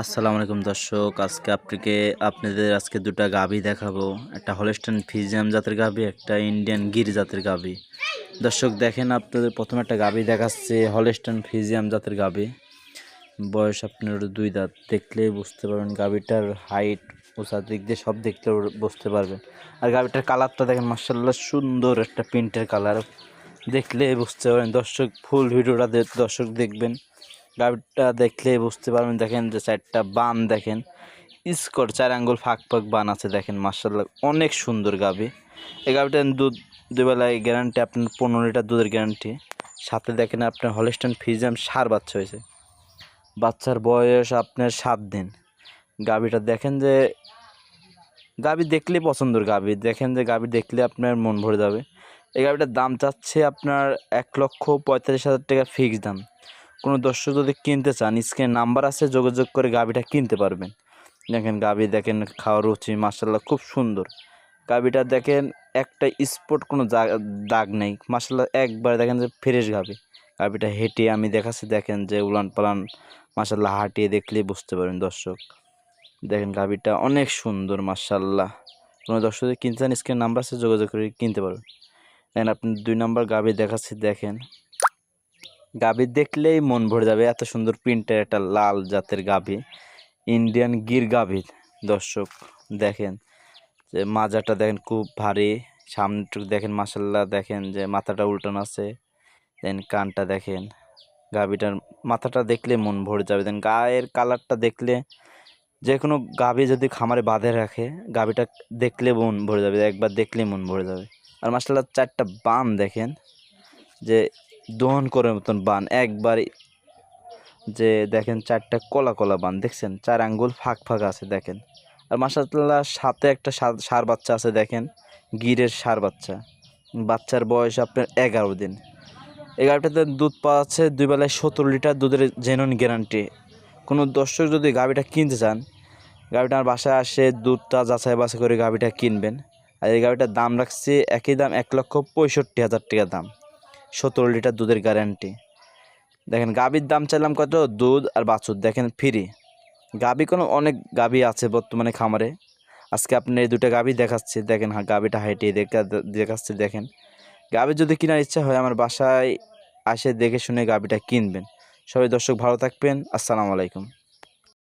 আসসালামু আলাইকুম দর্শক, আপনাদের আজকে দুটো গাভী দেখাবো। একটা হলস্টাইন ফ্রিজিয়ান জাতের গাভী, একটা ইন্ডিয়ান গির জাতের গাভী। দর্শক দেখেন, আপনাদের প্রথমে একটা গাভী দেখাচ্ছে, হলস্টাইন ফ্রিজিয়ান জাতের গাভী। বয়স আপনার 2 দাঁত, দেখলেই বুঝতে পারবেন। গাভীটার হাইট উঁচা দিক দিয়ে সব দেখলে বুঝতে পারবেন। আর গাভীটার কালারটা দেখেন, মার্শাল্লাহ সুন্দর একটা প্রিন্টের কালার, দেখলে বুঝতে পারবেন। দর্শক ফুল ভিডিওটা দর্শক দেখবেন, গাভীটা দেখলে বুঝতে পারবেন। দেখেন যে 4টা বান দেখেন, স্কট 4 আঙ্গুল ফাঁক ফাঁক বান আছে দেখেন, মার্শাল্লাহ অনেক সুন্দর গাভী। এই গাভীটার দুধ 2 বেলায় গ্যারান্টি, আপনার 15 লিটার দুধের গ্যারান্টি। সাথে দেখেন আপনার হলস্টাইন ফ্রিজিয়ান সার বাচ্চা হয়েছে, বাচ্চার বয়স আপনার 7 দিন। গাভীটা দেখেন যে, গাভী দেখলেই পছন্দের গাভী, দেখেন যে গাভী দেখলে আপনার মন ভরে যাবে। এই গাভীটার দাম চাচ্ছে আপনার 1,45,000 টাকা ফিক্সড দাম। কোনো দর্শক যদি কিনতে চান, স্ক্রিনে নাম্বার আছে, যোগাযোগ করে গাভীটা কিনতে পারবেন। দেখেন গাভী দেখেন, খাওয়ার রুচি মার্শাল্লাহ খুব সুন্দর। গাভীটা দেখেন একটা স্পট কোনো দাগ নেই, মার্শাল্লাহ একবার দেখেন যে ফ্রেশ গাভী। গাভীটা হেঁটে আমি দেখাচ্ছি, দেখেন যে উলান পালান মার্শাল্লাহ হাঁটিয়ে দেখলেই বুঝতে পারেন দর্শক। দেখেন গাভীটা অনেক সুন্দর মার্শাল্লাহ। কোনো দর্শক যদি কিনতে চান, স্ক্রিনে নাম্বার আছে, যোগাযোগ করে কিনতে পারবেন। দেখেন আপনি 2 নম্বর গাভী দেখাচ্ছি, দেখেন গাভী দেখলেই মন ভরে যাবে। এত সুন্দর প্রিন্টের একটা লাল জাতের গাভী, ইন্ডিয়ান গির গাভী। দর্শক দেখেন যে মাজাটা দেখেন খুব ভারী, সামনেটুকু দেখেন মাশাল্লাহ, দেখেন যে মাথাটা উল্টানো আছে, দেন কানটা দেখেন। গাভীটার মাথাটা দেখলে মন ভরে যাবে। দেন গায়ের কালারটা দেখলে, যে কোনো গাভী যদি খামারে বাঁধে রাখে, গাভীটা দেখলে মন ভরে যাবে, একবার দেখলে মন ভরে যাবে। আর মাশাল্লাহ 4টা বান দেখেন, যে দহন করার মতন বান একবার, যে দেখেন 4টা কলা কলা বান দেখছেন, 4 আঙ্গুল ফাঁক ফাঁক আছে দেখেন। আর মাশাআল্লাহ সাথে একটা ষাঁড় বাচ্চা আছে দেখেন, গিরের ষাঁড় বাচ্চা। বাচ্চার বয়স আপনার 11 দিন। এই গাভীটাতে দুধ পাওয়া যাচ্ছে 2 বেলায় 17 লিটার দুধের জেনুইন গ্যারান্টি। কোনো দর্শক যদি গাভীটা কিনতে চান, গাভীটা আমার বাসায় আসে দুধটা যাচাই বাছাই করে গাভীটা কিনবেন। আর এই গাভীটার দাম রাখছি একই দাম, 1,65,000 টাকা দাম, 17 লিটার দুধের গ্যারান্টি। দেখেন গাভীর দাম চাইলাম কত, দুধ আর বাছুর দেখেন ফ্রি। গাভী কোনো অনেক গাভী আছে বর্তমানে খামারে, আজকে আপনি এই 2টা গাভী দেখাচ্ছি। দেখেন গাভীটা হাইটিয়ে দেখাচ্ছি। দেখেন গাভী যদি কেনার ইচ্ছা হয়, আমার বাসায় আসে দেখে শুনে গাভীটা কিনবেন। সবাই দর্শক ভালো থাকবেন, আসসালামু আলাইকুম।